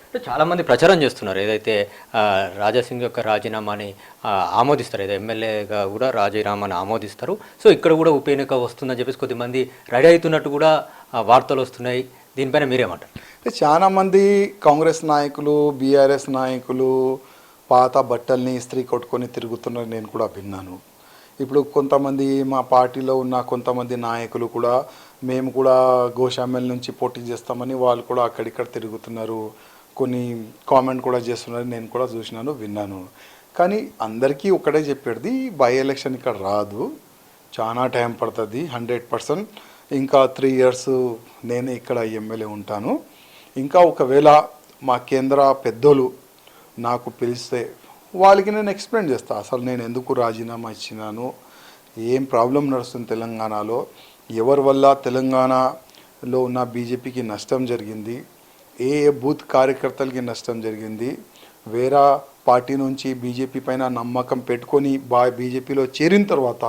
అంటే చాలామంది ప్రచారం చేస్తున్నారు ఏదైతే రాజాసింగ్ యొక్క రాజీనామాని ఆమోదిస్తారు, ఏదో ఎమ్మెల్యేగా కూడా రాజీనామాని ఆమోదిస్తారు. సో ఇక్కడ కూడా ఉప ఎన్నిక వస్తుందని చెప్పేసి కొద్దిమంది రెడీ అవుతున్నట్టు కూడా వార్తలు వస్తున్నాయి. దీనిపైన మీరేమంటారు? చాలామంది కాంగ్రెస్ నాయకులు, బీఆర్ఎస్ నాయకులు పాత బట్టల్ని ఇస్త్రీ కొట్టుకొని తిరుగుతున్నారు, నేను కూడా విన్నాను. ఇప్పుడు కొంతమంది మా పార్టీలో ఉన్న కొంతమంది నాయకులు కూడా మేము కూడా గోషామెల్ నుంచి పోటీ చేస్తామని వాళ్ళు కూడా అక్కడిక్కడ తిరుగుతున్నారు, కొన్ని కామెంట్ కూడా చేస్తున్నారు, నేను కూడా చూసినాను, విన్నాను. కానీ అందరికీ ఒకటే చెప్పేది, బై ఎలక్షన్ ఇక్కడ రాదు, చాలా టైం పడుతుంది. 100% ఇంకా 3 years నేను ఇక్కడ ఎమ్మెల్యే ఉంటాను. ఇంకా ఒకవేళ మా కేంద్ర పెద్దలు నాకు పిలిస్తే వాళ్ళకి నేను ఎక్స్ప్లెయిన్ చేస్తాను అసలు నేను ఎందుకు రాజీనామా ఇచ్చినాను, ఏం ప్రాబ్లం నడుస్తుంది తెలంగాణలో, ఎవరి వల్ల తెలంగాణలో ఉన్న బీజేపీకి నష్టం జరిగింది, ఏ బూత్ కార్యకర్తలకి నష్టం జరిగింది, వేరే పార్టీ నుంచి బీజేపీ పైన నమ్మకం పెట్టుకొని బీజేపీలో చేరిన తర్వాత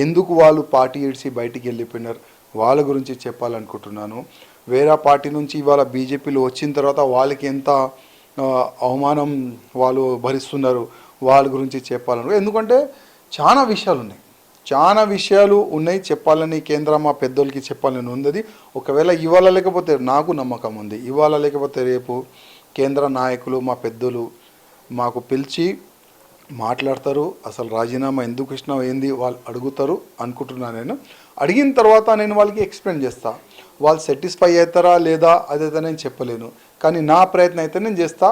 ఎందుకు వాళ్ళు పార్టీ ఇడిచి బయటికి వెళ్ళిపోయినారు, వాళ్ళ గురించి చెప్పాలనుకుంటున్నాను. వేరే పార్టీ నుంచి ఇవాళ బీజేపీలో వచ్చిన తర్వాత వాళ్ళకి ఎంత అవమానం వాళ్ళు భరిస్తున్నారు, వాళ్ళ గురించి చెప్పాలను. ఎందుకంటే చాలా విషయాలు ఉన్నాయి చెప్పాలని, కేంద్ర మా పెద్దోళ్ళకి చెప్పాలని ఉంది. ఒకవేళ ఇవాళ లేకపోతే నాకు నమ్మకం ఉంది, ఇవాళ లేకపోతే రేపు కేంద్ర నాయకులు మా పెద్దలు మాకు పిలిచి మాట్లాడతారు, అసలు రాజీనామా ఎందుకు ఇచ్చినావు ఏంది వాళ్ళు అడుగుతారు అనుకుంటున్నాను. నేను అడిగిన తర్వాత నేను వాళ్ళకి ఎక్స్ప్లెయిన్ చేస్తా, వాళ్ళు సాటిస్ఫై అవుతారా లేదా అదైతే నేను చెప్పలేను, కానీ నా ప్రయత్నం అయితే నేను చేస్తా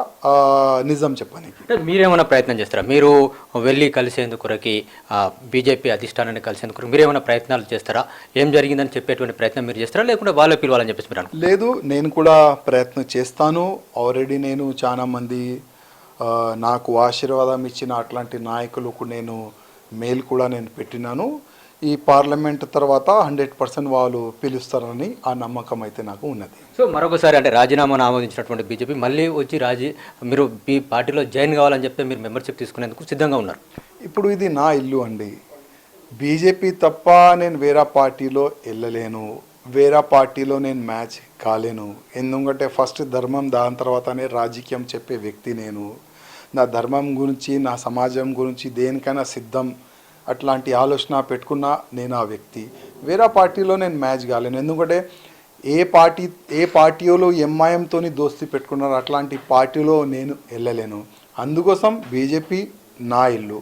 నిజం చెప్పడానికి. మీరేమైనా ప్రయత్నం చేస్తారా? మీరు వెళ్ళి కలిసేందుకు బీజేపీ అధిష్టానాన్ని కలిసేందుకు మీరేమైనా ప్రయత్నాలు చేస్తారా? ఏం జరిగిందని చెప్పేటువంటి ప్రయత్నం మీరు చేస్తారా, లేకుంటే వాళ్ళే పిలవాలని చెప్పేసి మీరు? లేదు, నేను కూడా ప్రయత్నం చేస్తాను. ఆల్రెడీ నేను చాలా మంది నాకు ఆశీర్వాదం ఇచ్చిన అట్లాంటి నాయకులకు నేను మెయిల్ కూడా నేను పెట్టినాను. ఈ పార్లమెంట్ తర్వాత 100% వాళ్ళు పిలుస్తారని ఆ నమ్మకం అయితే నాకు ఉన్నది. సో మరొకసారి అంటే రాజీనామాను ఆమోదించినటువంటి బీజేపీ మళ్ళీ వచ్చి మీరు ఈ పార్టీలో జాయిన్ కావాలని చెప్తే మీరు మెంబర్షిప్ తీసుకునేందుకు సిద్ధంగా ఉన్నారు. ఇప్పుడు ఇది నా ఇల్లు అండి, బీజేపీ తప్ప నేను వేరే పార్టీలో వెళ్ళలేను, వేరే పార్టీలో నేను మ్యాచ్ కాలేను. ఎందుకంటే ఫస్ట్ ధర్మం, దాని తర్వాతనే రాజకీయం చెప్పే వ్యక్తి నేను. నా ధర్మం గురించి, నా సమాజం గురించి దేనికైనా సిద్ధం, అట్లాంటి ఆలోచన పెట్టుకున్న నేను ఆ వ్యక్తి. వేరే పార్టీలో నేను మ్యాచ్ కాలేను. ఎందుకంటే ఏ పార్టీలో ఎంఐఎంతో దోస్తీ పెట్టుకున్నారు, అట్లాంటి పార్టీలో నేను వెళ్ళలేను. అందుకోసం బీజేపీ నా ఇల్లు.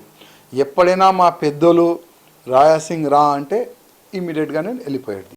ఎప్పుడైనా మా పెద్దలు రాజాసింగ్ రా అంటే ఇమీడియట్గా నేను వెళ్ళిపోయేది.